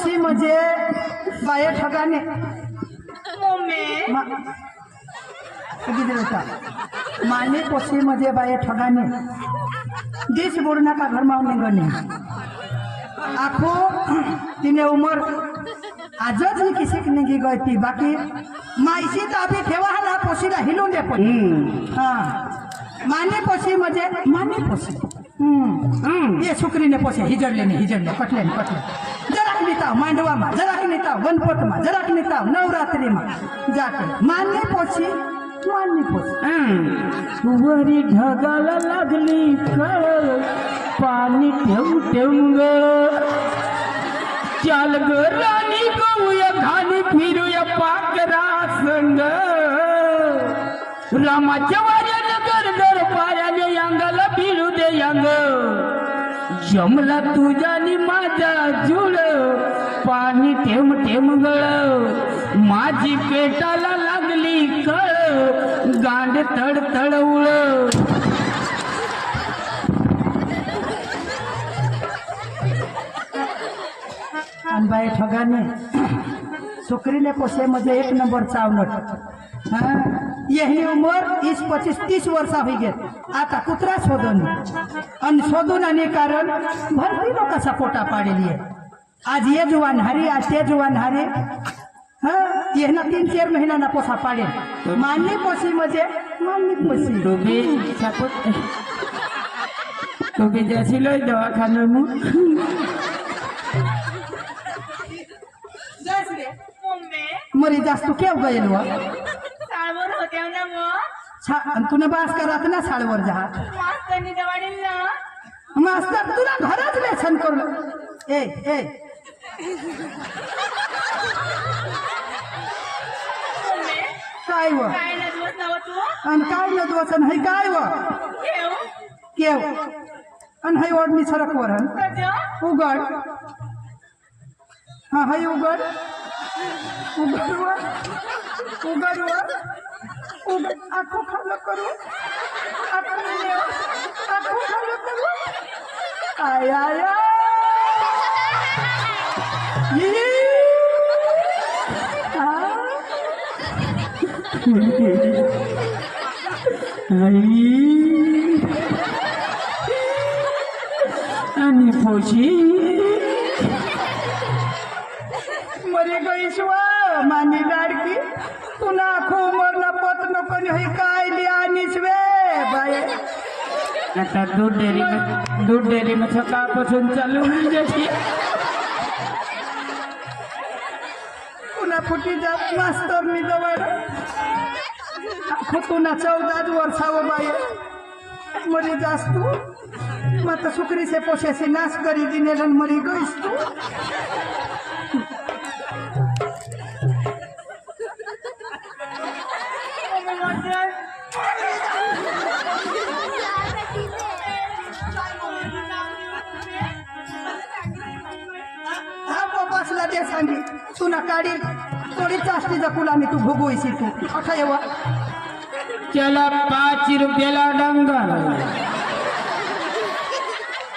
पोशी म्हणजे बाया ठगाने माने पोशी म्हणजे बाया ठगाने देश बोलना का घर मावने गने आखो तिने उमर आजच ही किसी की नहीं गई थी बाकी माईशी तो अभी ठेवा है ना पोशीला हिलून दे पण हाँ माने पोशी म्हणजे माने पोशी ये शुक्रीने पोसे हिजडले कटले जराक निताव मांडवा मा जराक निताव गणपत मा जराक निताव नवरात्री मा जाके माने पोसी वरी ढगाला लागली कळ पाणी ठेव ग चाल ग राणी गऊया घाणी फिरूया पाकरा संग रामाच्या वाऱ्यानं गरगर पायाने अंगाला भिडू दे अंग जमला तुझ्यानी माझा जुळ पाणी ठेम गळ माझी पेटाला लागली कळ गांड तड उळ अनबाई ठगाने शुक्रीने पोसे मध्ये एक नंबर चावनट यही उमर 20-25-30 वर्ष हो गए आता कुत्रा शोधून आणि शोधून आणि कारण भरती लोकांचा पोटा पाडेली आहे आज ये जुवान हारी आज ते जुवान हारी ये ना 3-4 महीना ना पोसा पाडे मानली पोसी म्हणजे मानली पोसी तो भी जैसी लो दवाखाने में मरी जास्त केव गયેલ साळवर होत्या ना मग तुला बास करत ना साळवर जा मास्तरनी दवाडील ना मास्तर तुला घरच लेसन करू ए काय व काय ना दिवस नव तू आणि काय न दोसन है काय व केव आणि है ओढणी सरक वरण उघड हा है उघड आखो खालो करू आखो खालो करू आया आणि पोशी मरी गई शिवा मानी लाडकी पुन्हा आखो उमरला पत नको हे काय लिहानीस वे बाय आता दूध डेअरी में सकाळपासून चालू होईल जशी पुन्हा फुटी जात मास्तर मी जवळ आखो पुन्हा 14 वर्षाव बाय मरी जास तू मत सुकरी से पोसे से नाश करी दिने मरी गईस तू ते सांगी तुला काढी थोडी चाष्टी जकुलाने तू भोगोयसी तू अठा येवा चला 5 रुपयाला डंगर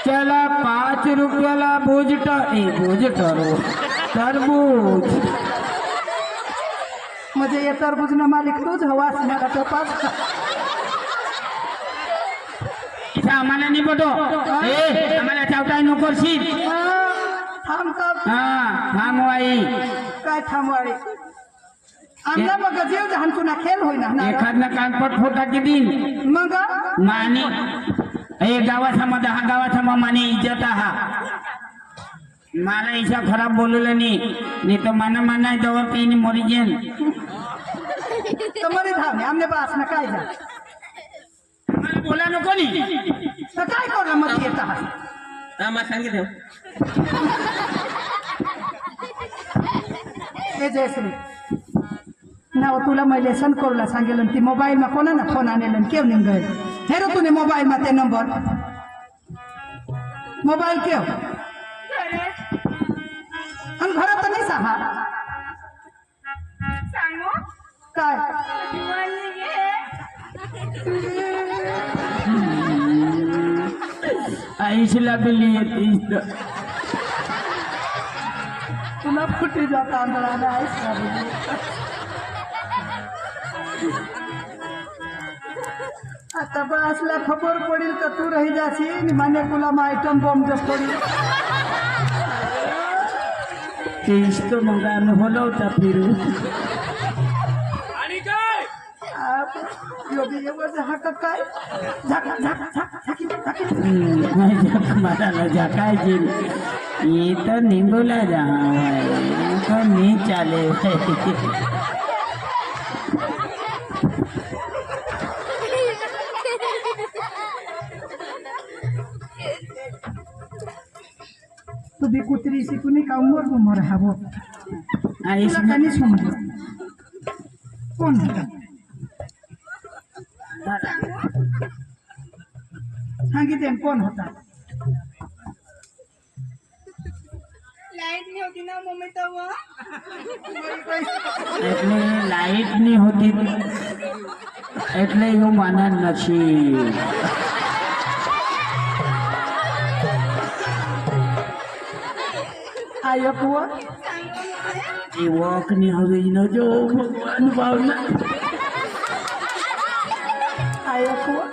चला 5 रुपयाला भोजटरो तरबूज म्हणजे ये तरबूज न मालिक तूच हवास मला तो पाच आम्हाला नाही पटो आम्हाला चावताय नकोशी थांबवाई काय थांबवाई आमला मग जीव जहान तुला खेळ होईना एखादना कानपट फोटा की दिन मग माने हे गावासमोर हा गावासमोर माने इज्जत हा मला ऐसा खराब बोलवलं नाही तो माना दवा पीनी मरी गेल तुम्हारे धाम आमने पास ना काय जा मला बोला नको नी तर काय करू मग येता आम्हा सांगितलं हे जयश्री नाव तुला मैं लेसन करूला सांगेल ती मोबाईल में कोणा ना फोन आणेल केव निघ गए हेरो तूने मोबाईल में ते नंबर मोबाईल केव आणि घरात नाही सहा सांगू काय आईशला बिली येते तुला फुटीचा तांदळा नाहीस का रे? आता बसला खबर पडेल तर तू रही जाशील माने तुला आयटम बॉम्ब जस पडेल ते इष्ट मग अनुभवला होता फिरू आणि काय योगी एवढं झाका काय झाका झाका झाका झाकी झाकी मला जगायची ये तो निंबूला जा तो नहीं चाले तू भी कुत्री सी कुणी का उमर हवो तुला कानी समज कोण होता सांगितले कोण होता लाईट नाही होती ना मम्मी तेव्हा એટલે લાઈટ ની હોતી એટલે હું માના નથી आयो कुवा એ વોક ની હવે ન જો ભગવાન ભાવના आयो कुवा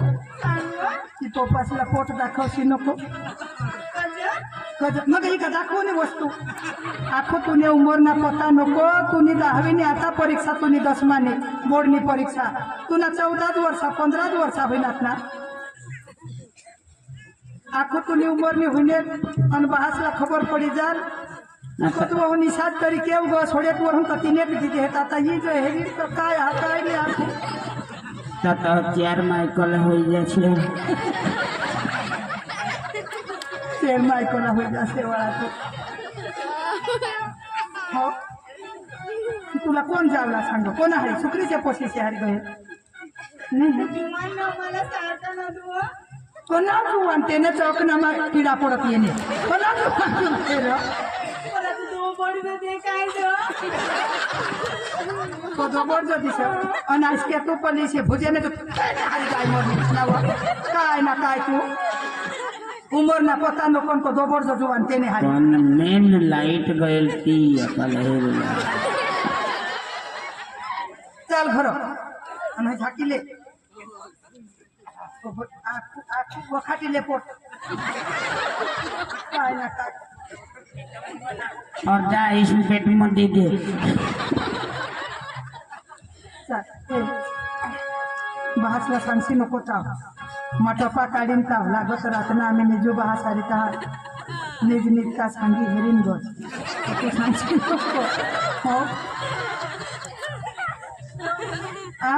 ती तोपासला पोट दाखवशी नको मग ही का दाखवणे वस्तू आखो तुने उमरना पता नको तुनी 10वी आता परीक्षा तुनी 10माने बोर्डनी परीक्षा तुला 14 वर्षा 15 वर्षा होईनात ना आखो तुनी उमरनी होईने आणि बहासला खबर पडी जाल तो हो निषाद तरी केव ग सोडेत वरून तर तिने दिदी हेत आता ही जो हेवी तो काय हा काय नाही आखो તતો 4 માઇકલ હોઈ જશે शेर मायकोला होई जासे वाळा तू हो तुला कोण जावला सांग कोण आहे सुक्रीच्या पोशीचे हरी गए नाही विमान मला सारखं नव्हतं कोणा तू आणते ना चौकनामा किडा पडत येणे कोणा तू आणते रे मला तू बडी दे काय तो जबर जो दिस अनाज के तू पलीसे भुजेने तो हरी गाय मर काय ना काय तू उमर ना पता नो कोण को जबर जो जुवान तेने हारी પણ મેન લાઈટ ગયેલ તી અપલા चल घर आणि झाकीले वखाटीले पोट काय ना काय और जा इस पेट में दे दे बहासला सांगशी नको ताव मटपा काढीन ताव लागत रातना आम्ही निजू बहासारी ता निज निजता सांगी हेरीन गो तू सांगशी नको हो आ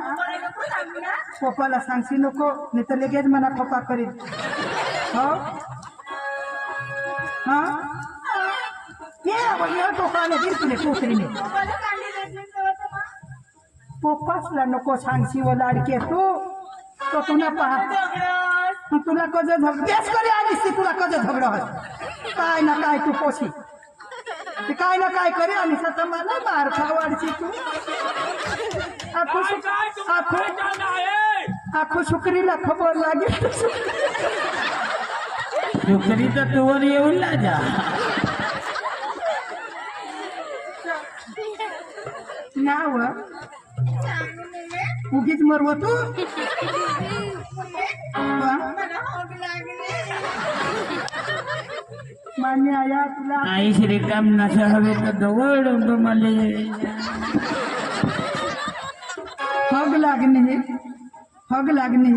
पप्पाला सांगशी नको नाही तर लगेच मला पप्पा करीन हो हा ये टोकाने दिल तुले टोकरीने मला कांडी देत नाही तेव्हा पप्पासला नको सांगशी व लाडके तू तो तुला पहा झगडत तुला कज झगड देश करे आलीस ती तुला कज झगड काय ना काय तू पोशी ते काय ना काय करे आणि स्वतः मला मार खावाडची तू आखो शुक्रीला खबर लागेल છોકરી તો તુવર એવું લાજા नाव सांगू मम्मी उगीच मरव तू मला हॉग लागली मान्य आया तुला आई श्रीकाम नशा हवे तो दवड मले हग लागणे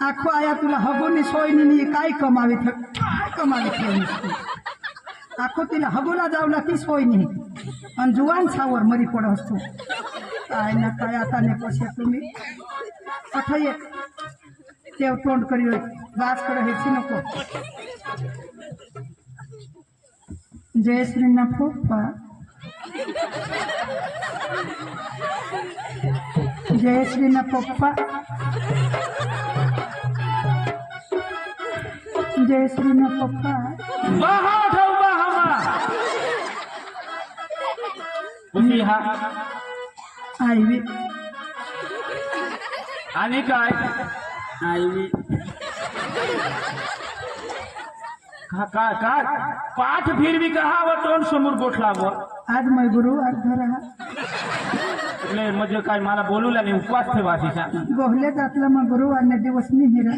आखो आया तुला हगोनी सोयनी नाही काय कमावी आखो तिला हगोला जावला ती सोय नाही आणि जुवान सावर मरी पड असतो काय ना काय आता ने पोसे तुम्ही अठय तेव तोंड करी गासकडे हेची नको जय श्री ना पप्पा जय श्री ना पप्पा जय श्री ना पप्पा बहा ठेव बहा तुम्ही हा आईवी आणि काय आई काय पाठ फिरवी कहा व तोंड समोर गोठला व आज मैं गुरुवार धरा એટલે म्हणजे काय मला बोलूला नाही उपवास ठेवा तिचा गोहले जातला मग गुरुवारने दिवस नाही हिरा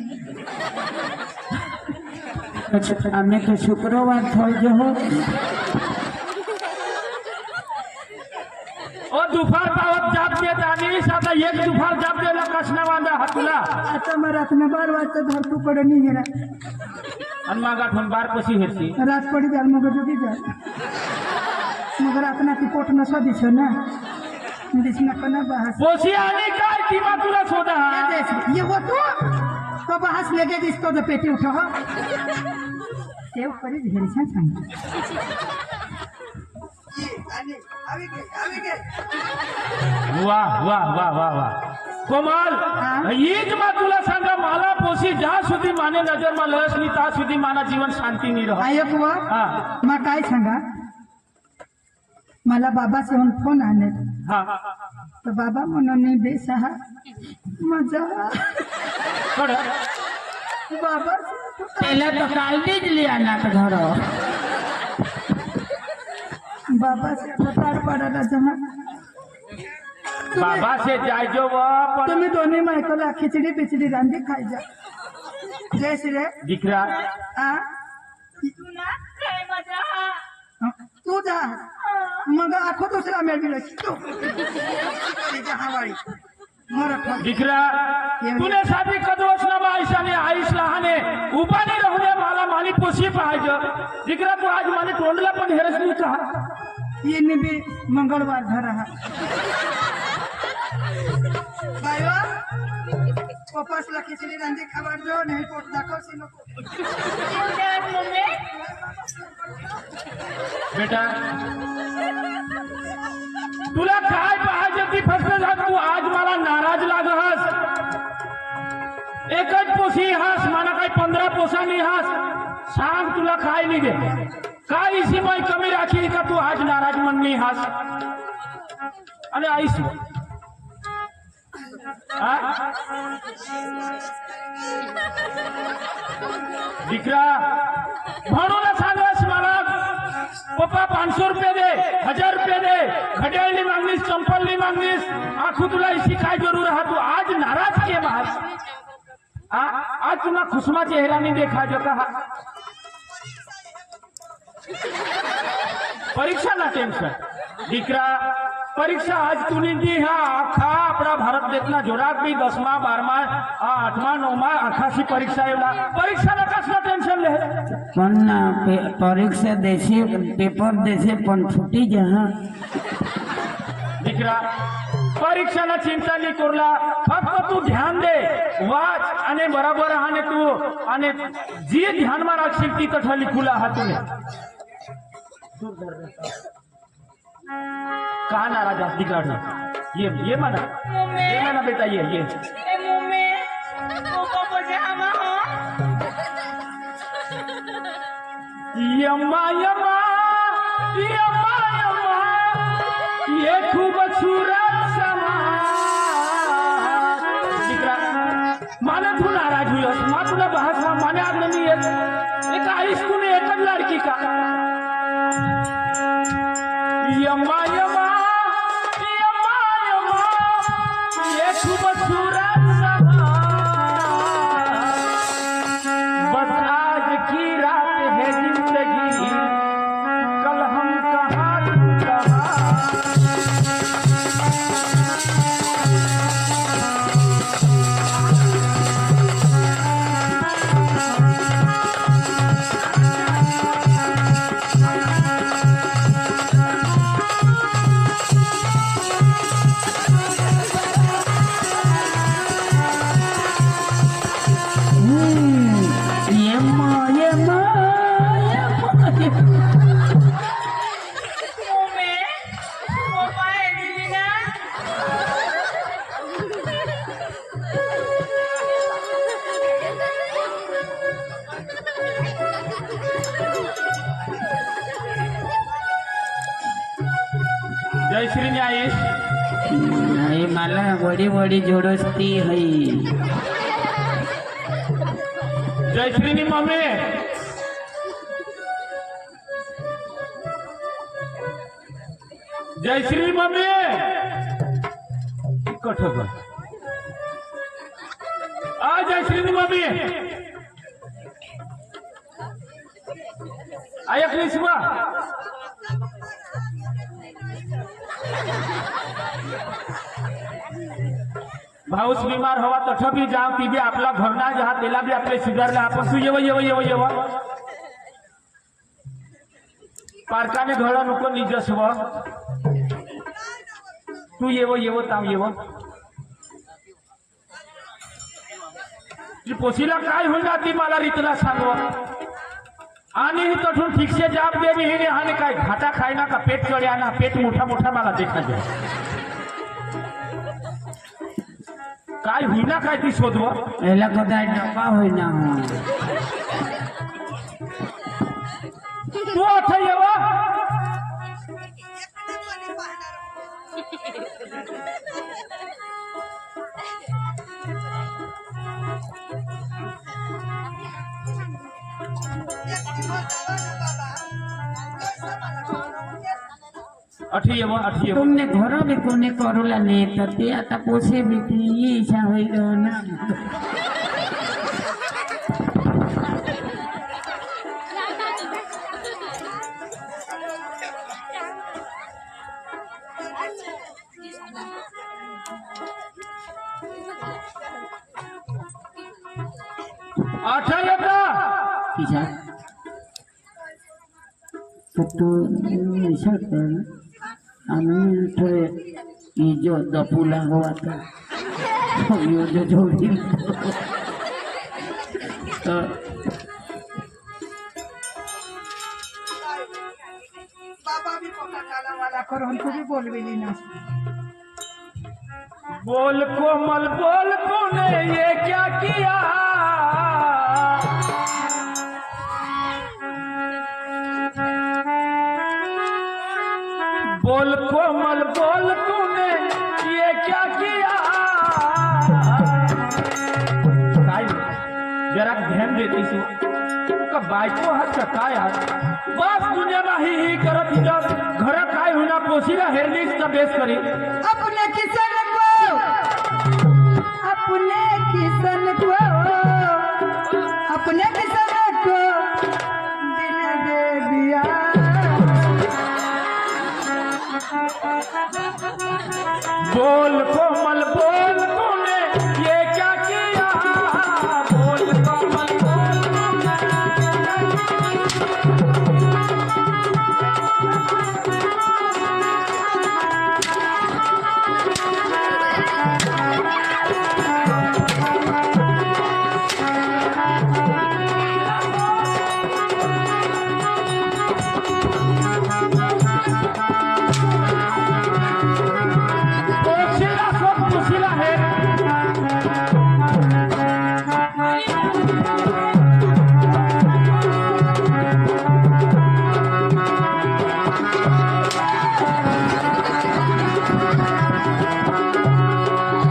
અમે તો શુક્રવાર થઈ ગયો ओ दुपार पावत जाप देत आणि आता एक दुपार जाप द्यायला कसना वांदा हातुला आता मग रात्र 12 वाजता धरतू पडे नाही हिरा आणि मग आठवण बार कशी हेरती रात पडी जाल मग जुदी जाल मग रातना ती पोट नसो दिसो ना दिसना कना बहास पोशी आणि काय किंवा तुला सोडा ये वो तो बहास लेके दिसतो तो पेटी उठो हो सेव करी घेरछा सांग वाह वाह वाह वाह वाह कोमल हीच मग तुला सांगा मला पोशी ज्या सुधी माने नजर मा लस नाही त्या सुधी माना जीवन शांती नाही राहत आयक व हा मग काय सांगा मला बाबाचे फोन आले हा तर बाबा म्हणून मी बेसहा मजा कड बाबा પેલા તો કાલથી જ લઈ આના તો ઘરો बाबा से तार पडायला जमा बाबा से जायजो व पण तुम्ही दोन्ही मायकोला खिचडी बिचडी रांधी खाय जा जय श्री दिकरा आ तू ना काय मजा तू जा मग आखो दुसरा मेळविला तू हवाळी मरत दिकरा तुने साधी कदवस ना आईशाने आईश लहाने उभा नाही राहू दे मला माली पोशी पाहिजे दिकरा तू आज माने तोंडला पण हेरस नाही का येणे बी मंगळवार धरा बायवा पप्पासला खिचडी रांधी खावार जो नाही पोट दाखवशी नको मम्मी बेटा तुला काय पाहिजे ती फक्त झाड तू आज मला नाराज लागहस एकच पोशी हास मला काय 15 पोसा नाही हास सांग तुला काय नाही दे काय इसी माई कमी राखी का तू आज नाराज मन नाही हास आणि आईस दिकरा म्हणून सांगस मला पप्पा 500 रुपये दे 1000 रुपये दे घड्याळनी मागणीस चंपलनी मागणीस आखू तुला इसी काय जरूर हा तू आज नाराज के महास आज तुला खुशमा चेहरा नहीं देखा जो कहा परीक्षा ना टेन्शन दिकरा परीक्षा आज तूने दी हा आखा अपना भारत देशना जोरात भी 10मा 12मा 8मा 9मा आखाशी परीक्षा एवढा परीक्षा ना कसला टेन्शन ले પણ પરીક્ષા દેશે પેપર દેશે પણ છૂટી જા दिकरा परीक्षाला चिंता नाही करला फक्त तू ध्यान दे वाच आणि बरोबर आणि तू आणि जी ध्यान मा राखशील ती कथा लिखुला हातूने का नाराज आहे दिकाड ये मना बेटा ये मम्मी पप्पा बोले हम यम्मा यम्मा यम्मा यम्मा ये खूबसूरत समा दिकरा माने तू नाराज हुईस मा तुला भाषा माने आज नाही येत एक आईस तूने एकच लड़की का यम्मा यम्मा यम्मा यम्मा ये खूबसूरत समा बस आज की रात है जिंदगी कल हम कहाँ ఏమ్మా ఏమ్మా मम्मी पप्पा है दीदी ना जय श्री न्यायेश नाही मला वडी वडी जोडस्ती हई जय श्री मम्मी जयश्री मम्मी कठ आ जयश्री मम्मी ऐकलीस बा भाऊस बीमार हवा तठ भी जाव ती बी आपला घरना जहा त्याला बी आपले सुधारला आपण तू येव पारकाने घड नको निजस्व तू येव ताव येव ती पोशीला काय होईल ती मला रीतला सांगव आणि ही तठून ठीकसे जाब दे ही आणि काय घाटा खायना का पेट चढ्या ना पेट मोठा मोठा मला देखा जाय काय होईना काय ती शोधव एला कदाय डबा होईना तू अठ येव अठी येव तुमने घरो भी कोने करूला ने तर ते आता पोसे भी ती इच्छा होईल ना अठा येता किसा तू ऐसा कर आम्ही थोडे जो दपूला हवा था यो जो जोडी बाबा भी पोता काला वाला करो हमको भी बोलवेली ना बोल कोमल बोल तूने ये क्या किया बोल कोमल बोल तूने ये क्या किया काय जरा ध्यान देतीस का बायको हात का काय हात बस दुनियाला ही करत हिजत घर काय होईना पोशीला हेरलीस तर बेस करी अपने किसन को अपने किसन को अपने किसन को दिल दे दिया बोल कोमल बोल तूने ये क्या किया बोल कोमल बोल पोशीला सोड पोशीला हे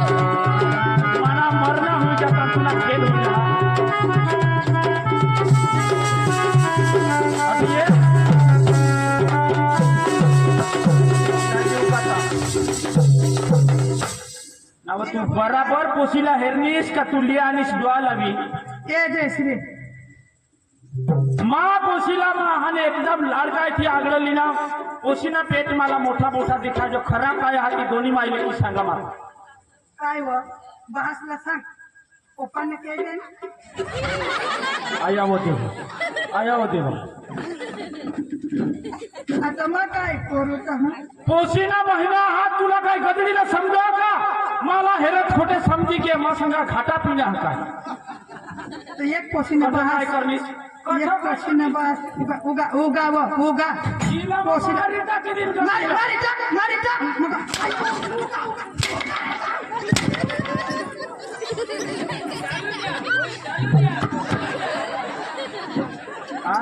मला मरण होई जाता तुला खेळ होईल अभी ये अब तू बराबर पोशीला हेरनीस का तू लिया आणि डोळा लावी ए जयश्री मा पोशीला माहाने एकदम लाडकाय थी आगळली ना पोशीना पेट मला मोठा मोठा दिखा जो खरा काय हा ती दोन्ही मायले की सांगा मला काय व बहासला सांग पप्पाने केले आया होते आता मग काय करू तर पोशीना महिना हा तुला काय गदडीला समजा का मला हेरत खोटे समजी के मा संगा घाटा पिण्या हा काय तर एक पोशीने आता काय बहास करलीस एक पोशीने बहास उगा हिला पोशीला मारी टाकी दिन का? मारी टाक हा?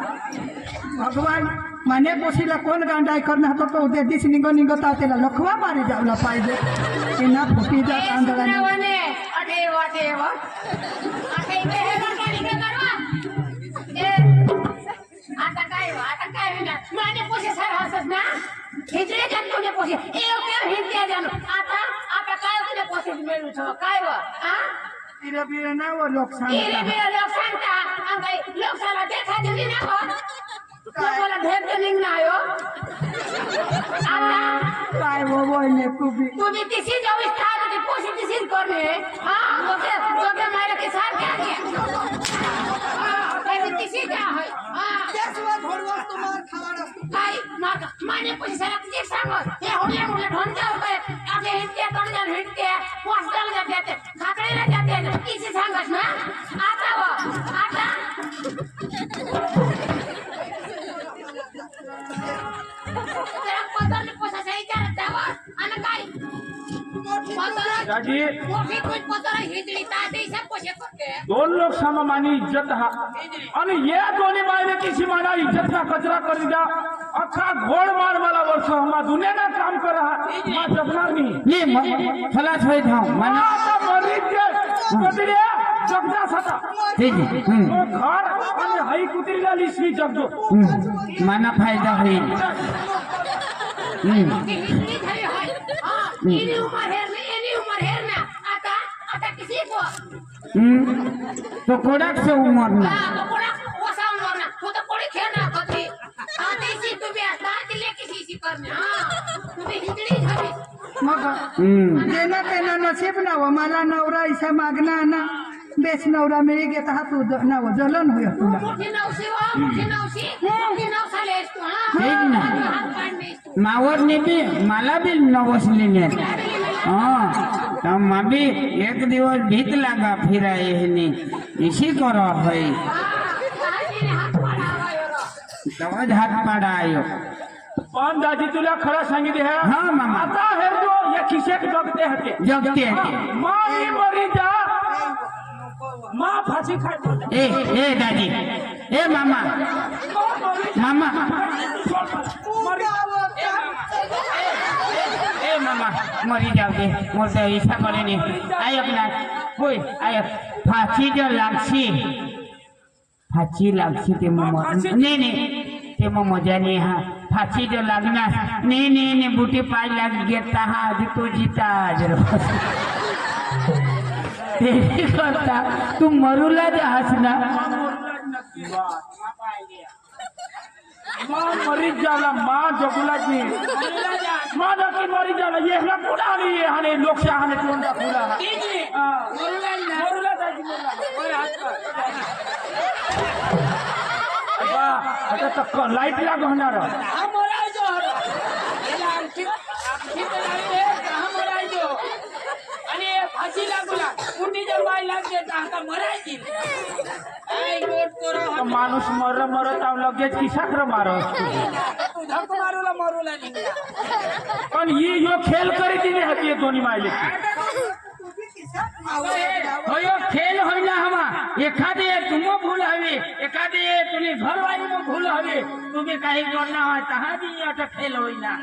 भगवान माने पोशीला कोण गांडाय करणार तो उद्या दिस निघता त्याला लखवा मारी जावला पाहिजे की ना फुटी जा तांदळाने आता काय माझे पोसे सर हसत ना हिजडे जान तुझे पोसे एक हिजडे जान आता काय तुझे पोसे मिळू छो काय व हा तिला बिरे ना वो लोक इले सांगता बिले लोक सांगता अंगाई लोकसाला देखा दिली ना हो लोकाला भेट देलिंग ना आयो आता काय वो बोलणे तुम्ही तिसी जो विस्तार तुझी पोसे तिसी करणे हा लोके मारे के साथ क्या काय तिसी क्या है हा त्याशिवाय थोडं तुम्हाला खाणार असतो काय माने पैसे सारा तुझे सांग हे होले मुले ढोन जाऊ काय आगे हिटके तोंड जान हिटके पोस्टल जाते खाकडेला जाते किसी सांगस ना आता वो आता तेरा पतर ने पोसा सही कर दावा आणि काय पतर राजी मोठी कोई पतर हिजडी ता दे सब पोसे करते दोन लोक सममानी इज्जत हा आणि या दोन्ही मायने किसी माना इज्जतचा कचरा करी द्या अख्खा घोड मार मला वर्ष मा दुनियाना काम कर हा मा जगणार नाही ये खलास होई था माना आता मरीत जे कुत्रिया जगदा सता जी जी घर आणि हाई कुत्रीला लिसवी जगदो माना फायदा होईल हिजडी झाली हाय हां इनी उमर हेर ना आता किसी को तो कोडाक से उमर ना हां कोडा वसा उमर ना तो कोडी खेळना कधी आधी सी तुम्ही आता दिले किसी सी करणे हां तुम्ही हिजडी झाली मग देना तेना नसीब ना वो मला नवरा ऐसा मागना ना बेस नवरा मिळी घेत हा तू नाव जलन होय तुला मोठी नवसाले तू ठीक ना. हां काढणे तू मावर ने भी मला भी नवसली ने हाँ तो माँ भी एक दिवस भीत लगा फिर आए ने इसी करो है हात पाडावा यो तवज हात पाडा आयो पण दादी तुला खरं सांगितले है हाँ मामा आता हेर जो या खिशेक जगते हते जगते हैं माई मरी जा माँ फांसी खाए ए दादी ए मामा मामा ए मामा मरी जाओ दे मोर तो ऐसा करे नहीं आय अपना कोई आय फांसी जो लागसी ते मम नहीं ते मम मजा नहीं हा फांसी जो लागना नहीं बूटी पाय लाग घेता हा आधी तो जीता आज ते करता तू मरूला जास ना माँ मरी जाला माँ जगुला जी माँ नक्की मरी जाला ये ना कुड़ा नहीं है हने लोकशा हने टोंडा खुला मरुला जायची आता तक लाईट लाग होणार माणूस मरत लगेच की साखर मारत पण ही यो खेळ करी दिली होती दोन्ही मायले होयो खेल होइला हमा एखादे तुम भूल हवे एखादे तुम्ही घरवाली में भूल हवे तुम्ही काही करना है तहा भी अट खेल होइला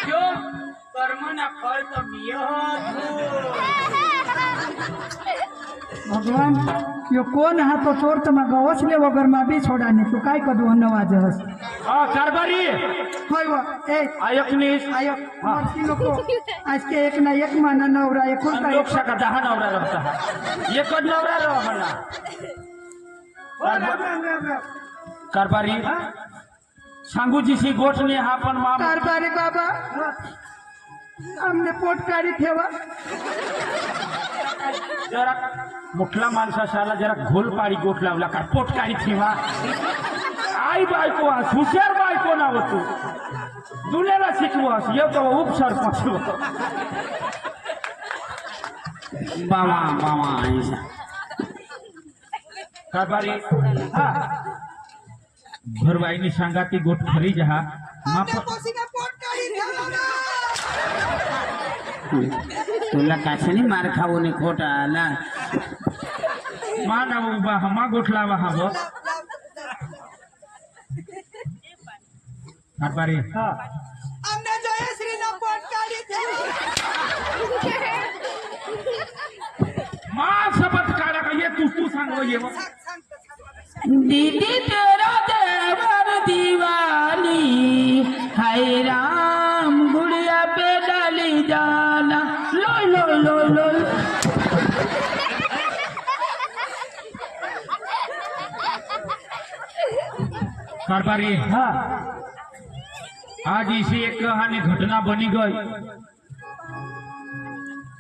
जो कर्मना फल तो मियो भगवान यो कोण हा तो चोर तर मग गवसले वगर मा बी छोडा नाही तू काय करू नवाज हस कारभारी होय व ए आयकनीस आयो मरती नको आज के एक ना एक माना नवरा एकूण काय लोकशा का 10 नवरा रहता एक नवरा रहला कारभारी सांगू जीसी गोठ ने हा पण माम कारभारी बाबा हमने पोटकारी ठेवा जरा मुठला माणसाला जरा घोल पाडी गोठ लावला का पोटकारी ठेवा आई बायको हुशार बायको ना होतो दुलेला शिकवस येतो उपसरपंच बाबा बाबा ऐसा कारभारी हा घरवाईनी सांगा ती गोठ खरी जहा माप पोसीने पोटकारी ठेवला तुला काशनी मार खाऊ ने खोटा आला मा ना उभा हमा गोठला हवं कारभारी हा अમને જયશ્રીના પોટકારી मा सबत काढा का ये तू सांगव ये दीदी तेरा देवर दीवानी हाय साई राम गुड़िया पे डाली जाना लो लो लो लो कारभारी हाँ आज इसी एक कहानी घटना बनी गई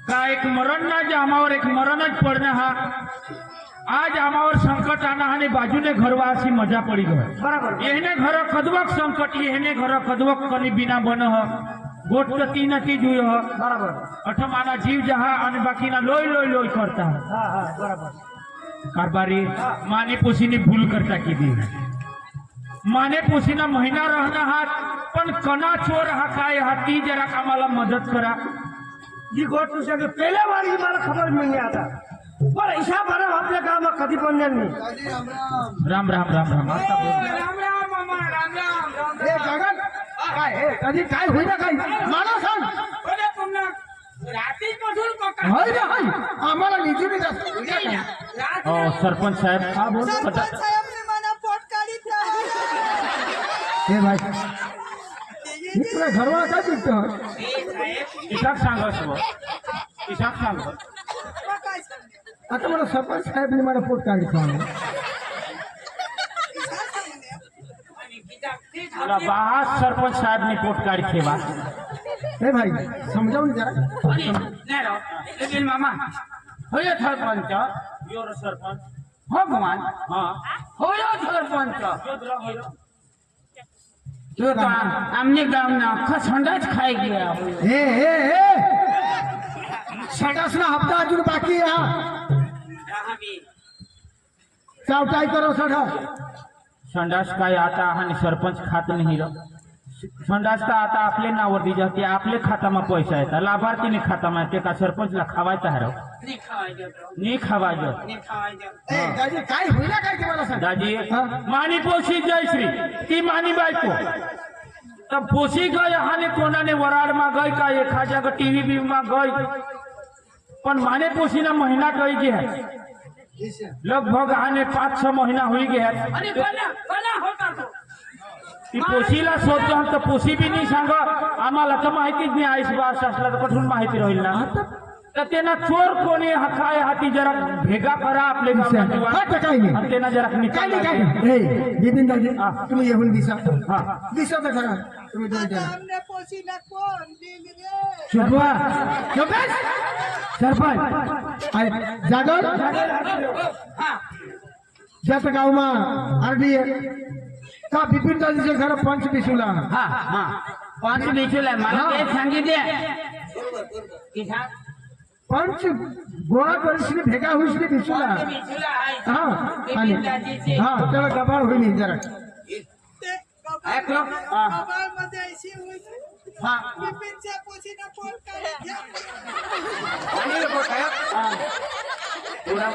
का एक मरण ना जे आम्हावर एक मरणच पडणं हा आज आम्हावर संकट आणा आणि बाजूने घरवासी मजा पडी गई बराबर येहने घर कदवक संकट येहने घर कदवक कनी बिना बन ह गोट तो तीन ती जुय ह बराबर अठमाना जीव जहा आणि बाकीना लोय लोय लोय करता हाँ हाँ बराबर कारभारी माने पोसीने भूल करता की दी माने पोसीना महिना रहना हात पण कना चोर हा काय हा ती जरा आम्हाला मदत करा जी गोष्ट तुझ्या पहिल्या वारी मला खबर मिळली आता पण हिशा भरा आपल्या गावात कधी पण नाही राम राम राम राम आता बोल. राम राम मामा राम राम राम हे जगन काय हे कधी काय होईना काय मला सांग अरे पुन्हा रात्रीपासून पका होय रे होय आम्हाला निजून जात हो सरपंच साहेब हा बोल सरपंच साहेबने मला पोट काढीत हे भाई इकडे घरवा काय पिकतो इशाक सांगस बुवा. इशाक सांग काय आता मला सरपंच साहेबने मला पोट काढित मला बाहा सरपंच साहेब ने पोट काढ ठेवा हे भाई समजावून जरा नाही राव लेकिन मामा होय सरपंच योर सरपंच हो भगवान हा होय सरपंच योद्रा होय यो तो आमने गाव ना अख्खा संडास खाई गया हे हे हे सटासना हप्ता अजून बाकी आहे हा चावटाई करो सटा संडास काय आता आणि सरपंच खात नाही र संडास तर आता आपले नावर दी जाते आपले खातामा पैसा येतात लाभार्थीने खातामा ते का सरपंचला खावायचा आहे नी खावायचं ए दाजी काय होईल काय ते मला सांग दाजी हा? मानी पोशी जयश्री ती मानी बायको तर पोशी गई हाने कोणाने वराड मा गई का एखा जगह टीवी बी मा गई पण माने पोशी ना महीना गई जे है लगभग हाने 5-6 महीना हुई गया आणि बना होता तो ती पोशीला शोधतो तर पोशी बी नाही सांग आम्हाला तर माहितीच नाही आईस बास असला तर कुठून माहिती राहील ना तर त्यांना चोर कोणी हा काय हाती जरा भेगा करा आपले काय काही नाही आणि त्यांना जरा काय निकाल नाही काय नाही हे जितीन दाजी हा. तुम्ही येऊन दिसा हा. दिसा तर खरा तुम्ही दोन जण आमने पोशीला कोण दिली रे शुभवा सरपंच जाधव ज्याच गावમાં आरडी का बिपिन दाजीचे घर पंच बिसुला हा हा पाच बेचूला मला हा. ते सांगितले किसा पंच गोळा करून भेगा होईल बिसुला बेचूला आहे हा आणि हा त्याला गबाळ होईल जरा ते एक लोक कबाल मध्ये अशी होईल हा बिपिनच्या पोशीला पोट काढीत आणि लोक काय थोडा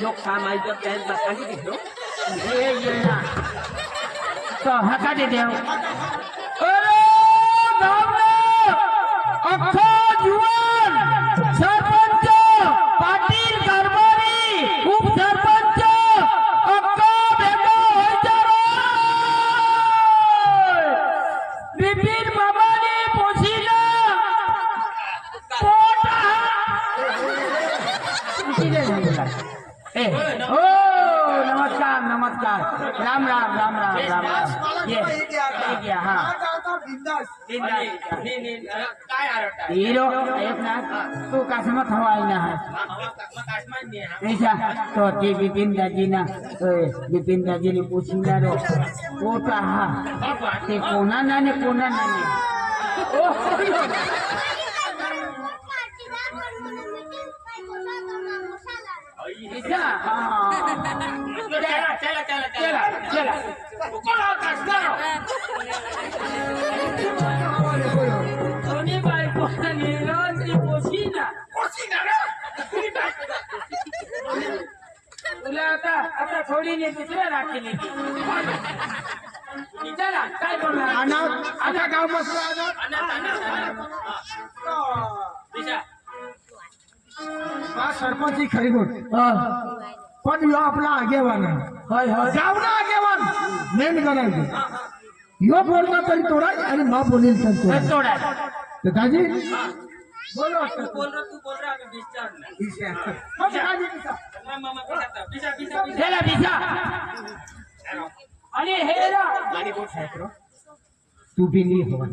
लोक कामायचं त्यांना सांगितलं हे येणार तो हका दे देव अरे गावना अख्खा जीवन सरपंच पाटील कारभारी उपसरपंच अख्खा भेगा व्हायचा रे बिपिन बाबाने पोशीला पोट ए ओ नमस्कार नमस्कार राम राम राम राम राम राम ये गया हाँ हीरो एक ना तू कासमत हवाई ना है ऐसा तो ती बिपिन दाजी ना बिपिन दाजी ने पूछी ना रो पोटा हा ते कोणा नाने ऐसा हाँ चला कोणी बायको नीरज पोशीना तुला आता थोडी नाही दुसऱ्या राखी नाही चला काय बोलणार आता गाव बसला हा सरपंच ही खरी गोष्ट पण यो आपला आगेवान आहे. होय होय गावना आगेवान मेन करायचं यो बोलला तरी तोडा आणि न बोलेल तर तोडा. तोडा तर दाजी बोलो तू बोल रहा मैं डिस्चार्ज चला बिसा आणि हे ना तू भी नहीं हवा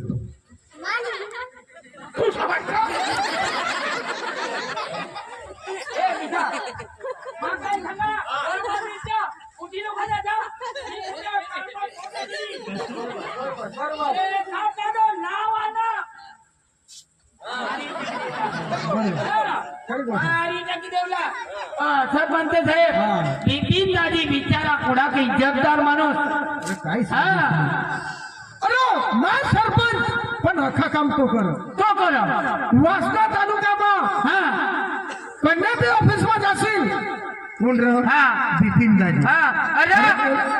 ए बिसा मग काय सांगा बरोबर बिसा उठी नको जा बरोबर ए काय नाव आना सरपंच साहेब बिपिन दादी बिचारा कुडा का इज्जतदार माणूस काय हा अरे ना सरपंच पण अख्खा काम तो कर तो कर वासना तालुक्याમાં हा कन्यापी ऑफिस માં जाशील कोण रे हा बिपिन दाजी हा अरे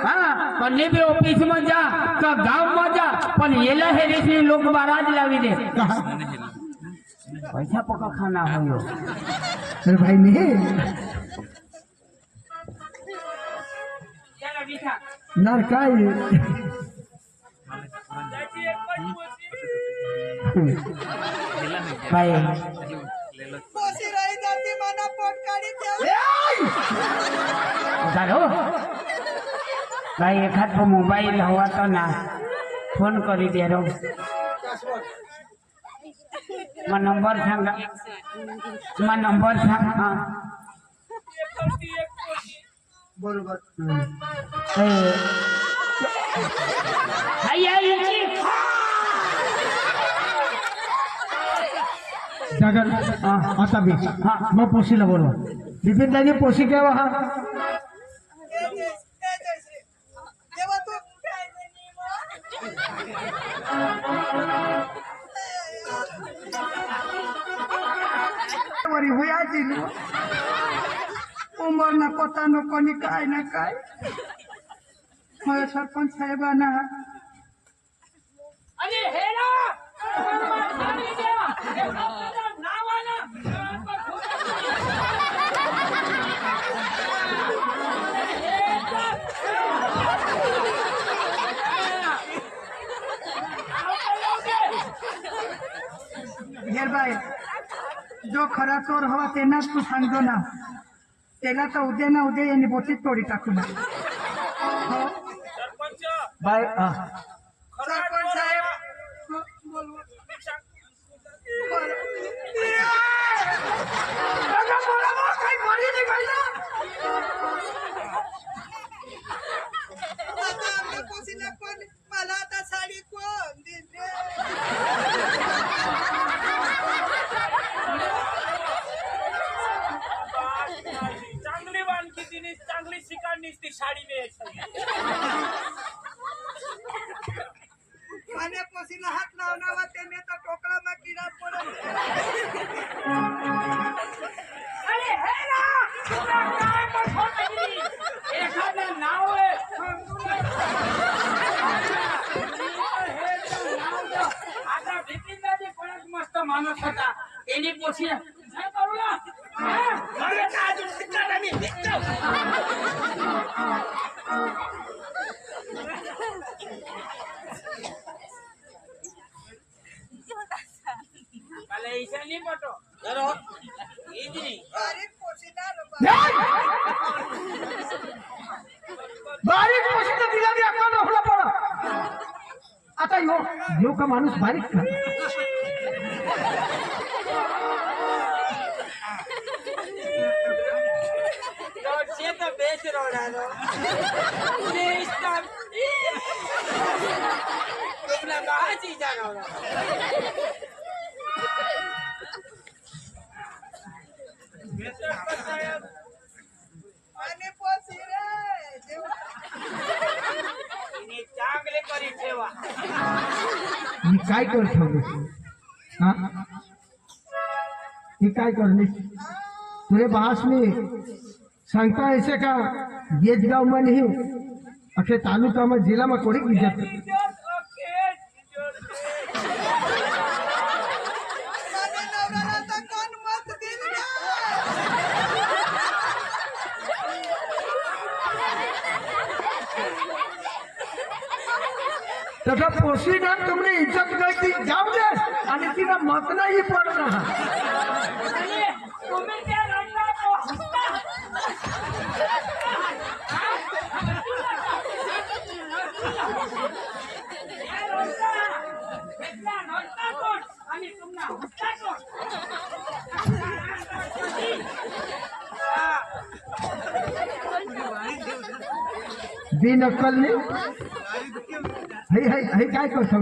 हा कन्ने बी ऑफिस में जा का गांव में जा पण येला हे रेसनी लोक बाराज लावी दे पैसा पका खाना हो यो अरे भाई नहीं चला बिठा नार काय काय पोसी राही जाती मना पोट काढी ठेव झालो काय एखाद मोबाईल हवा तो ना फोन करी दे रो मग नंबर सांगा मग नंबर सांग हा बरोबर जगन आता भी हाँ मैं पोशीला बोलवा बिपिन दाजी पोशी केव्हा हा जेव्हा तू काय वरी हुयाची उमर ना पता नो कोणी काय ना काय माझ्या सरपंच साहेबांना अरे हे ना बाई जो खरा चोर हवा त्यांनाच तू सांगतो ना त्याला तर उद्या ना उद्या यांनी बोटीत तोडी टाकू ना बाय सरपंच साहेब आता आम्ही पोसीला कोण मला आता साडी कोण दिली चांगली बांधकी तिने चांगली शिकाडणीच ती साडी न्यायची आणि पोसीला हात लावणार त्याने तर टोकळा मा किडा पडत अरे हे ना तुला काय पण फोन दिली एखादं नाव आहे आता बिपिन दादी कोणाच मस्त माणूस होता त्यांनी पोशी काय करू ना मला ईशानी पटो अरे पोसीला बारीक पोशी तर तिला बी अक्कल नसला पडा आता यो का माणूस बारीक का बेच रोडालो तुमला बाजी जानो आणि पोसी रे देवा चांगले करी ठेवा मी काय कर ठेवलीस हा मी काय करलीस तुझे बास में सांगता ऐसे का येच गाव में नहीं अखे तालुका में जिला में कोई इज्जत माझ्या नवऱ्याला तर कोण मत दिलं तर तसा पोशीनं तुमने इज्जत करती जाऊ दे आणि तिला मत नाही पडणार तुम्ही त्या रडला तो हसता. त्या रडला. त्या रडला कोण? आणि तुम्हाला हसता कोण? बिन अक्कलने हे काय करतो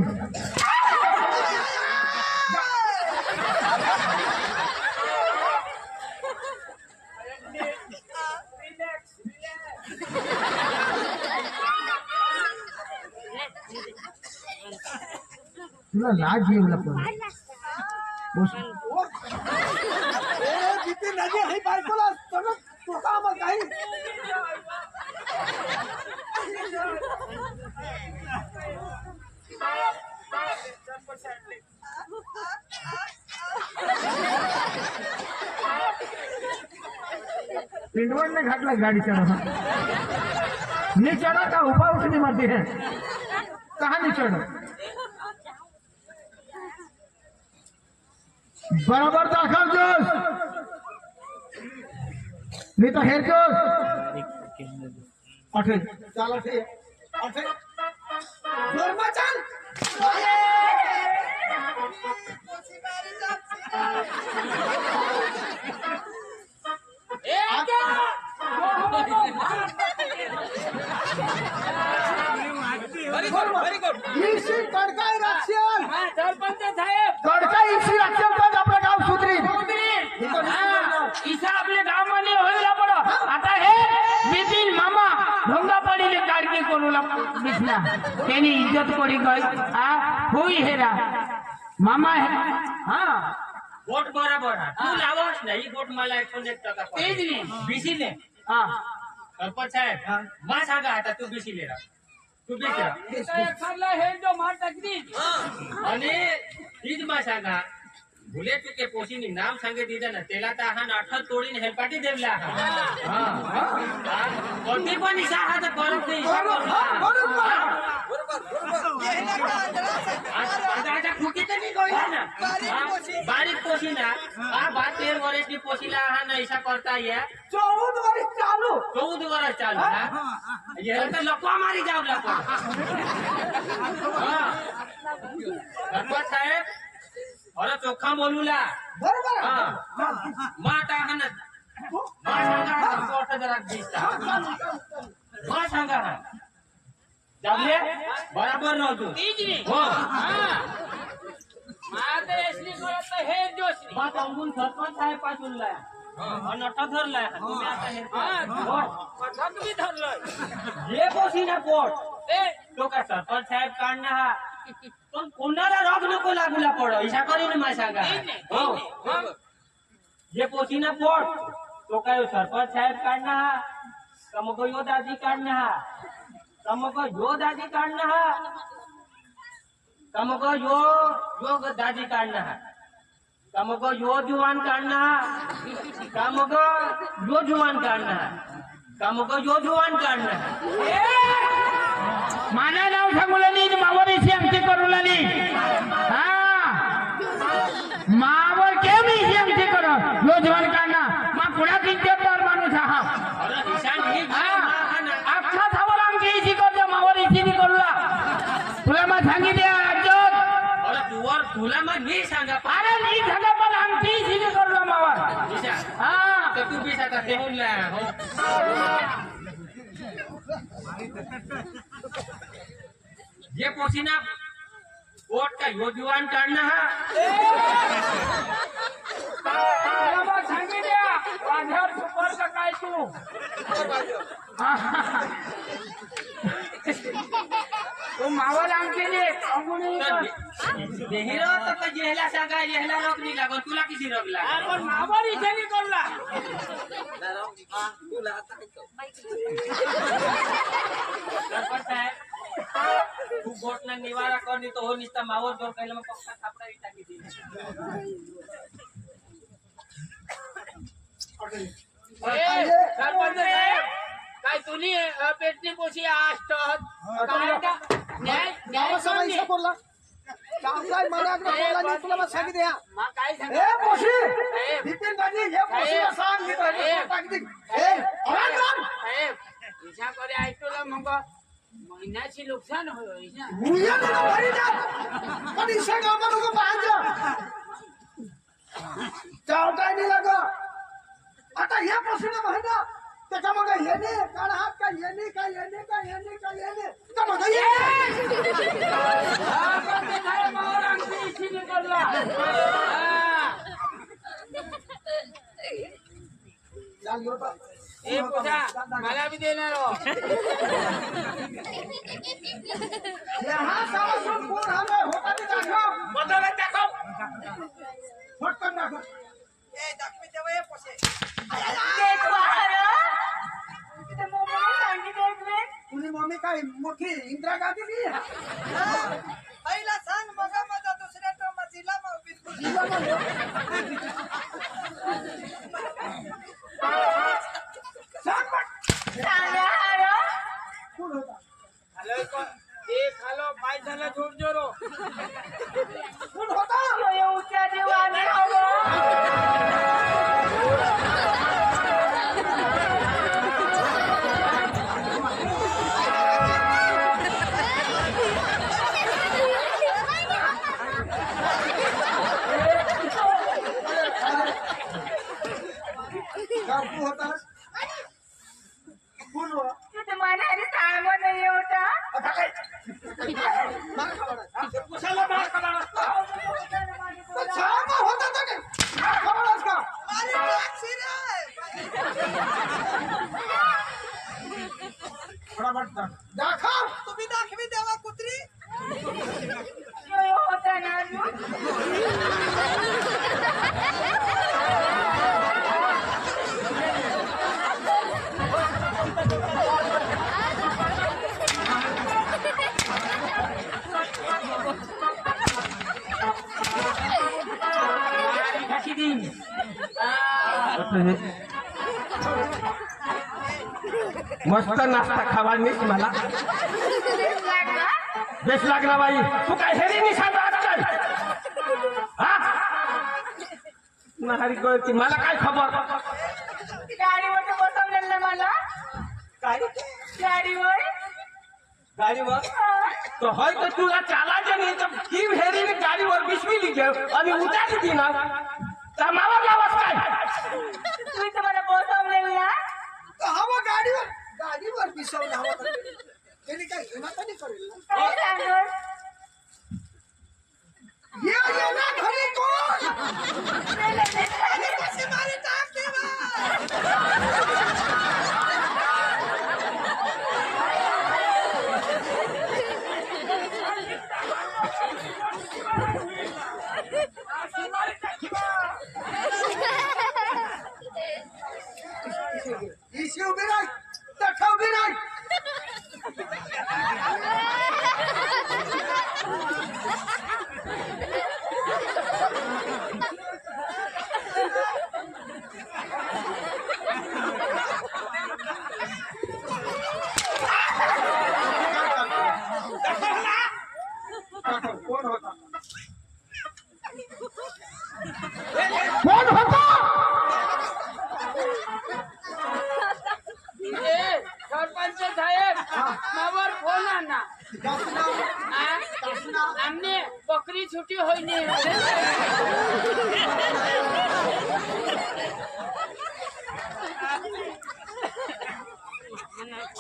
तुला लाज येऊ लागतो जिथे नदी आहे बायकोला सगळं स्वतः मग काही पिंडवण ने घाटला गाड़ी चढ़ा नहीं चढ़ा था ऊपर उठनी मरती है कहा नहीं चढ़ा बराबर दाखल जोश नहीं तो हेर जोश अठे चल अठे अठे जोरमा चाल इसी कडकाई राक्षण सरपंच साहेब कडका इसी राक्षण का आपलं गाव सुधरी इथं आपल्या गावामध्ये व्हायला पडो आता हे बिपिन मामा ढोंगा पडीले काढके कोणूला दिसला त्यांनी इज्जत कोणी गय होई हेरा मामा हे हा गोट बराबर हा. तू लावस नाही गोट मला 101% तेच पाहिजे. नाही बीसी ने हा सरपंच साहेब मा सांगा आता तू बीसी ले तू बीसी एखादला हे जो मार टाकली आणि हीच मा सांगा भुले तुके पोशीनी नाम सांगे दिलं ना त्याला तर हा नाठल तोडीने हेलपाटी देवला हा कोणती पण इशा हा तर करत नाही इशा आता खुकी तर नाही गोळी ना बारीक पोशी ना हा 12-13 वर्षाची पोशीला हा ना इशा करता ये 14 वर्ष चालू 14 वर्ष चालू ना ये तर लपवा मारी जाऊ लागतो सरपंच साहेब अरे चोखा बोलूला बरोबर मा टाका ना मा सांगा कोर्ट जरा दिसता मा सांगा ना जमले बराबर नव्हतो हो माझं एसली करत हे जोशी मा सांगून सरपंच साहेब पासून लाय नटा धरलाय तुम्ही आता हे कथा तुम्ही धरलं जे पोशी ना पोट ए तो काय सरपंच साहेब काढणं हा पण कोणाला रोग नको लागूला पडो इशा करीन मा सांगा हो जे पोशी ना पोट तो काय सरपंच साहेब काढणं हा कमको यो दादी काढणं हा कमको यो दादी काढणं हा कमको यो दादी काढणं हा कमको यो जुवान काढणं हा कमको यो जुवान काढणं हा कमको यो जुवान काढणं हा माना नाव सांगूला नाही मावरीशी आमची करूला नाही हा मावर केम इशी आमची करो यो जवान काढणं मा पुढा किंचित माणूस हा अरे ईशान ही अख्खा थांबला आमची इशी करतो मावर इशी नाही करूला तुला मग सांगितले आजोत अरे तुला मग मी सांगा अरे नाही झालं पण आमची इशी नाही करूला मावर ईशा हा तर तू बी आता देऊन ला हो जे पोसीना पोट का यो जुवान काढणं हा तुला मग सांगितले माझ्यावर सुपर का काय तू तू मावल आमची देहिरो तर जेहला सांगा जेहला रोग नाही लागल तुला किती रोग लागला पण मावल इथे नाही करला सरपंच साहेब तू गोटना निवारा करनी तो हो निस्ता मावर जोर कैला मग पक्का थापडा इटा किती सरपंच साहेब काय तुम्ही पेटणी पोशी असतात काय न्याय बोलला काय मला बोलला नाही तुला मग सांगितलं या मग काय सांग ए पोशी साहेब. नितीन गांधी हे पोशीला सांग मी साहेब. टाकते ए अरे राम साहेब हिशा करे ऐकलं मग महिन्याची नुकसान होईल ना मुया ना भारी जा पण इसे गावा लोक पाहजा चाव काय नाही लागा आता हे पोशीला महिना त्याच्या मग येणे काढ हात काय येणे काय येणे काय येणे काय येणे तर मग मला बी देणार हो. यहाँ सारा सब कोण हमें होता नहीं दाखव बदल टाकव फटकन दाखव ए दाखवी देव हे पोसे तुझी मम्मी काय मोठी इंदिरा गांधी नाही पहिला सांग मग माझा दुसऱ्या टोमा जिल्हा मग सांग पण कोण होता खालो को ए खालो पाय झाला जोर जोरो कोण होता गाव तू होतास कोण होता आता काय मार खावाडा कुशाला मार खाला छामा होता तर काय मार खावाडास का अरे टॅक्सी रे फटाफट दाखव तुम्ही दाखवी देवा कुत्री मस्त नाश्ता खावा नाही मला बेस लागला बाई तू काय हेरी निशाण आजकाल हा नारी कळती मला काय खबर गाडीवर बसवलेलं मला काय गाडीवर गाडीवर तो होय तर तुला चालायचं नाही तर ती हेरीने गाडीवर बिस्मिली घे आणि उतारी ती ना तर मावा गावात काय तुम्ही तुम्हाला बसवलेलं ना हवा गाडीवर बिसवलं हवा त्यांनी काय हिमातानी करेल ना काय सांगत ये ना घरी कोण अरे कशी मारी टाक देवा इशी उभी राह तठा उभी राह कोण होता कोण होता सरपंच साहेब मावर फोन आणा आमने बकरी छुट्टी होईनी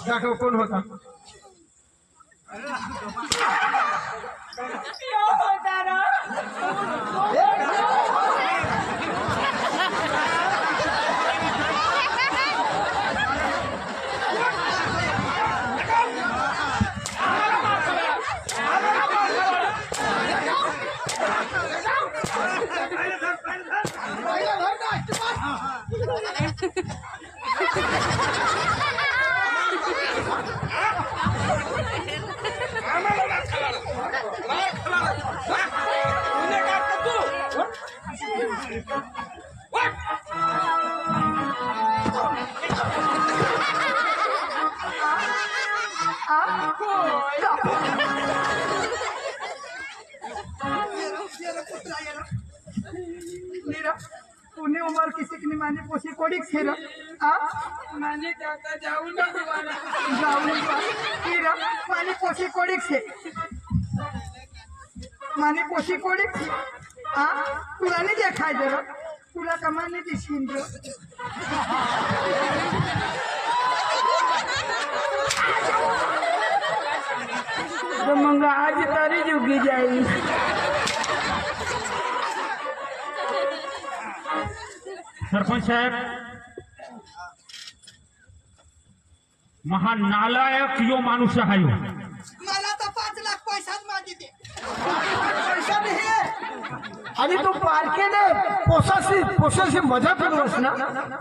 दाखव कोण होता आ? नीरा तूने उमर किसी की माने पोसी कोडिक छे रा आ माने काका जाऊ ना तुम्हाला जाऊन नीरा माने पोसी कोडिक छे माने पोसी कोडिक आ तुला नाही देखाय जरा तुला कमाने दिशीन जो तो मग आज तरी जुगी जाईल सरपंच साहेब महानालायक यो माणूस आहे ह्यो. मला तर 5 लाख पैसाच मागी दे पैसा नाही आणि तू पारकेने पोसाशी मजा करतोस ना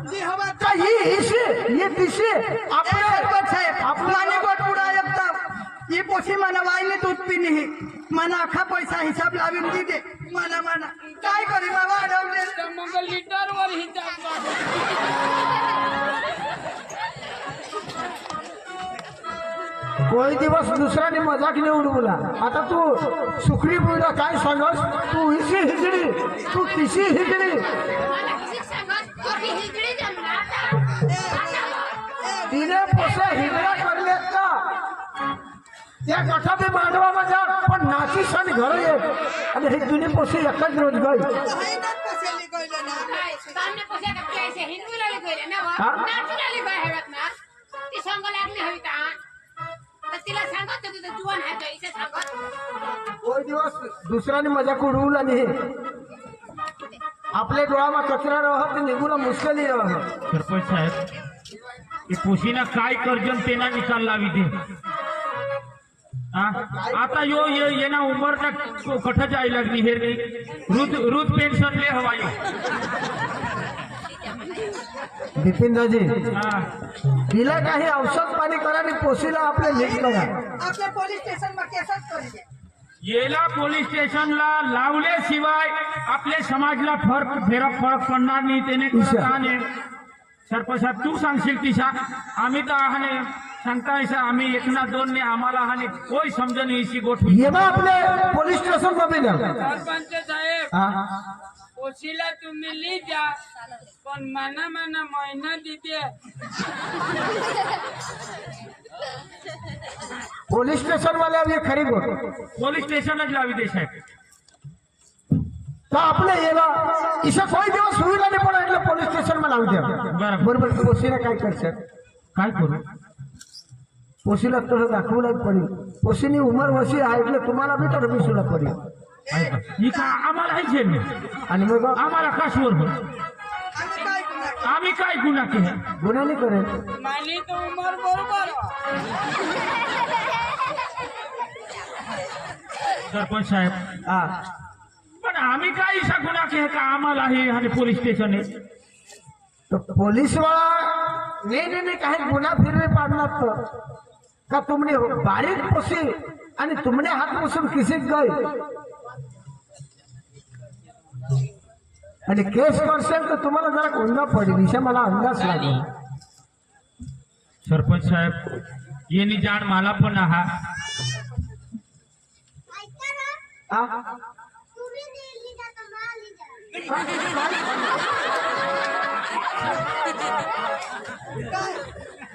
जी हवा का ही हिशी ये दिशी आपले सरपंच साहेब आपलाने गोट पुढा एकदा ही पोशी मला वाईने दूध पिणी मला अख्खा पैसा हिसाब लावून दी दे मला काय करी मला अडवले तर मग लिटरवर हिसाब काढ. कोई दिवस दुसऱ्याने मजाक नेऊन बोला आता तू सुखरी बोला काय सांगस तू हिशी हिजडी तू तिशी हिजडी मला किसी सांगत की हिजडी जमला आता तिने पोसे हिजडा करलेत का त्या गठा बी मांडवा मजा पण नाची सण घर येत आणि हे जुनी पोसे एकच रोज गई काय सामने पोसे का कैसे हिंदू लाली कोइले ना हा? वा नॅचरली बाहेरत ना ती संग लागली हवी ता तर तिला सांगत होती तर जुवान आहे तो इथे सांगत कोई दिवस दुसऱ्याने मजाक उडवू आणि हे आपल्या डोळ्यामा कचरा राहत निघून मुश्किली राहत सरपंच साहेब हे पोशीना काय कर्जन तेना निकाल लावी दे हा? आता यो ये ना उमर ना कठ जाय लागली हेर नाही रुद पेन्शन ले हवा यो बिपिन दाजी हा. तिला काही औषध पाणी करा आणि पोशीला आपले नीट करा आपल्या पोलीस स्टेशन मध्ये केसच करू येला पोलीस स्टेशनला लावल्याशिवाय आपल्या समाजला फरक पडणार नाही त्याने करत आहे. सरपंच साहेब तू सांगशील ती सांग आम्ही तर आहाने सांगता ऐसा आम्ही 1 ना 2 ने आम्हाला हाने कोई समजन इसी गोठवी ये बा आपले पोलीस स्टेशन मध्ये जा सरपंच साहेब हा? पोशीला तुम्ही ली जा पण मना महिना देते पोलीस स्टेशन वाले अब ये खरी गोट पोलीस स्टेशनच लावी दे साहेब तर आपले येला इशा कोई दिवस सुविधा नाही पण એટલે पोलीस स्टेशन માં લાવી દે बरोबर. बरोबर पोशीला काय करશે काय करू पोशीला तर दाखवलं पडी पोशीनी उमर वशी आहे એટલે तुम्हाला बी तर विसुला पडी ऐका ही का आम्हाला आहे जेल आणि मग आम्हाला काशीवर हो आम्ही काय गुन्हा केला गुन्हा नाही करे माली तो उमर बरोबर सरपंच साहेब हा पण आम्ही काय असा गुन्हा केला का आम्हाला हे आणि पोलीस स्टेशन आहे तो पोलीस वाला नाही काही गुन्हा फिरवे पाडणार तर का तुमने बारीक पोसी आणि तुमने हात पुसून खिसीत गई आणि केस करसेल तर तुम्हाला जरा गोंधळ पडेल विषय मला अंदाज लागेल सरपंच साहेब येणी जाण मला पण आहा हा?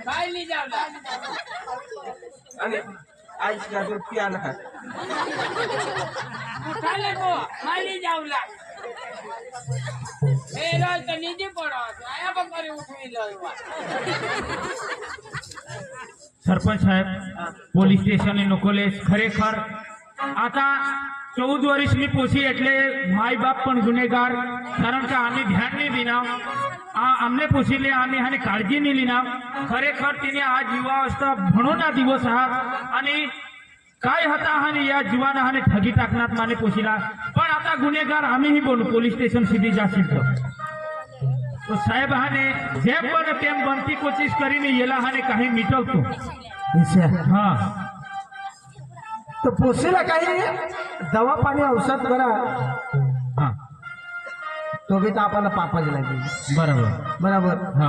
काय ली जावला आणि आईच का दूध पियाला का उठाले को माली जावला हे रोज तो नीचे पड़ो आया बकरी उठवी लो सरपंच साहेब पोलीस स्टेशन नकोले खरेखर आता 14 वर्ष मी पोसी એટલે माय बाप पण गुन्हेगार कारण का आम्ही ध्यान नाही दिना आमने पोसीले आम्ही हाने काळजी नाही लिना खरेखर तिने आज युवावस्था म्हणून हा दिवस आहात आणि काय होता हाने या जीवाना हाने ठगी टाकणार माने पोसीला पण आता गुन्हेगार आम्हीही बनू पोलीस स्टेशन सीधी जाशील तो साहेब हाने जेम पण तेम बनती कोशिश करीने येला हाने काही मिटवतो हा तो पोसीला काही दवा पाणी औषध करा हा तो बी तर आपल्याला पापाच लागेल बरोबर बरोबर हा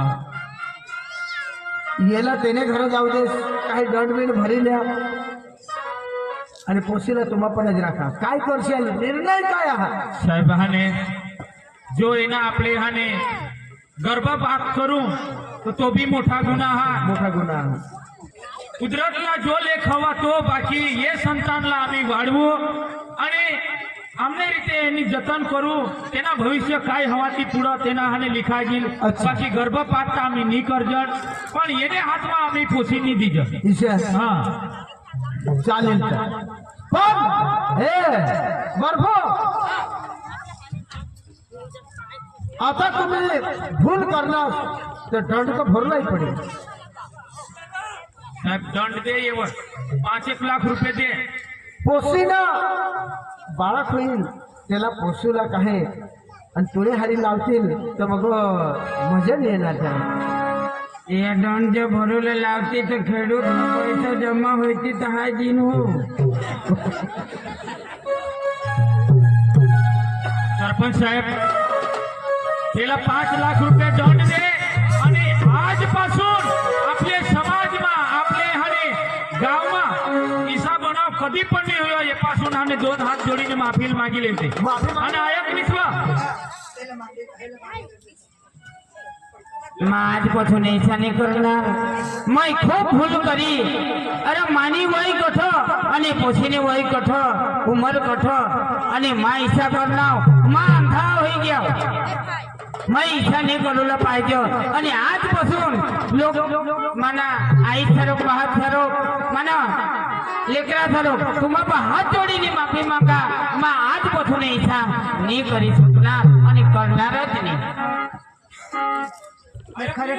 याला त्याने घर जाऊ दे काही दंड बिंड भरी द्या आणि पोसीला तुम्हा पण राखा काय करशाल निर्णय काय आहात साहेबाने जो आहे ना आपले ह्याने गर्भपात करू तर तो भी मोठा गुन्हा हा. मोठा गुन्हा. कुदरतला जो लेख हवा तो बाकी ये संतानला आम्ही वाढवू आणि आमने रीते यांनी जतन करू. तेना भविष्य काय हवा ती पुढं तेना हाने लिखा येईल. अच्छा. बाकी गर्भपात तर आम्ही नाही करजण पण येणे हातमा आम्ही पोसी नाही दिजन. ईशा हा चालेल. पण हे बर्फो आता तुम्ही भूल करणार तर दंड तर भरलाही पडेल. साहेब दंड दे येवर 5-1 लाख रुपये दे. पोसीना बाळक होईल त्याला पोसूला काय आणि तुळे हारी लावतील तर मग मजा नाही येणार त्याला. या दंड जे भरूले लावते तर खेडूत पैसा जमा होती तर हा दिन हो. सरपंच साहेब त्याला 5 लाख रुपये दंड दे आणि आजपासून आपले समाजमा आपले हाने गावमा इसा बनाव कधी पण नाही होयो. हे पासून हाने 2 हात जोडीने माफी मागी लेते आणि आयक विश्वा आजपासून ऐसा नहीं करणार. मैं खूब भूल करी. अरे मानी वही कठ आणि पोसीने वही कठ उमर कठ आणि मा ईसा करणार मा अंधा होई गया. मैं ईसा नहीं करूला पाहिजे आणि आजपासून लोक मना आई ठरोक वाहत ठरोक मना लेकरा ठरोक तुम्हाला हात जोडीने माफी मागा. मा आजपासून ईसा नहीं करी शकणार आणि करणारच नाही. खरेखर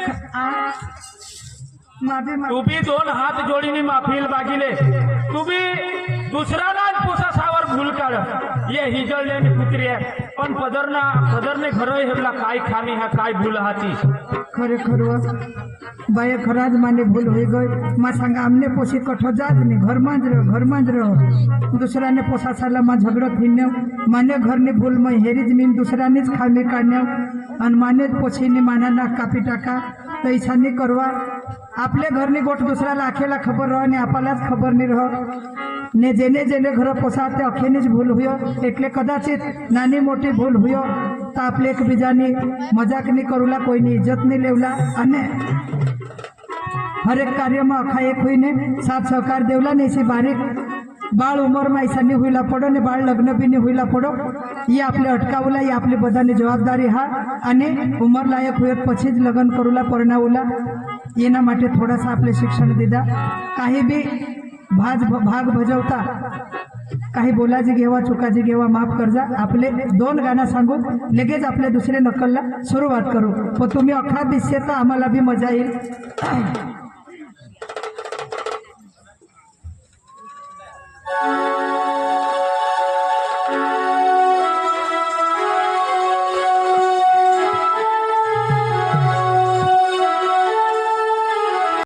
माफी माग. तू भी 2 हात जोडीने माफी मागिले. तू भी दुसऱ्याला पोसासावर भूल काढ. ये हिजळले कुत्रे पण पदरने घर हेबला काय खामी हा काय भूल हाती. खरेखर बाय खराज माने भूल हो गई. माँ संगा हमने पोसी कठो जात नहीं घर मांज रहो दूसरा ने पोसा साला माँ झगड़ो फिरने माने घर ने भूल में हेरीज मीन दूसरा ने खामी काढणे आणि माने पोसी ने माना ना कापी टाका तर ऐसा नहीं करवा. आपले घर ने गोट दुसऱ्याला आखेला खबर रहो ने आपल्यालाच खबर नहीं रहो ने जेने जेने घर पोसा ते अखेनीच भूल हुयो. એટલે કદાચિત નાની મોટી ભૂલ હુયો તો આપણે એકબીજાની મજાક નહીં કરુલા કોઈની ઇજ્જત નહીં લેવલા અને હરેક કાર્યમાં અખા એક હોઈને સાથ સહકાર દેવલા ને એસી બારીક બાળ ઉંમરમાં ऐसा नहीं हुईला पडो ने बाळ लग्न बी नहीं हुईला पडो. ये आपले अटकावला ये आपली बधानी जवाबदारी हा અને ઉંમર લાયક હોય પછી જ લગ્ન કરુલા પરણાવલા. એના માટે થોડાસા આપણે શિક્ષણ દીધા. काही बी भाग भजवता काही बोलाजी घेवा चुकाजी घेवा माफ करजा. आपले 2 गाणं सांगू लगेच आपले दुसरे नकलला सुरुवात करू. पण तुम्ही अख्खा दिसते तर आम्हाला बी मजा येईल.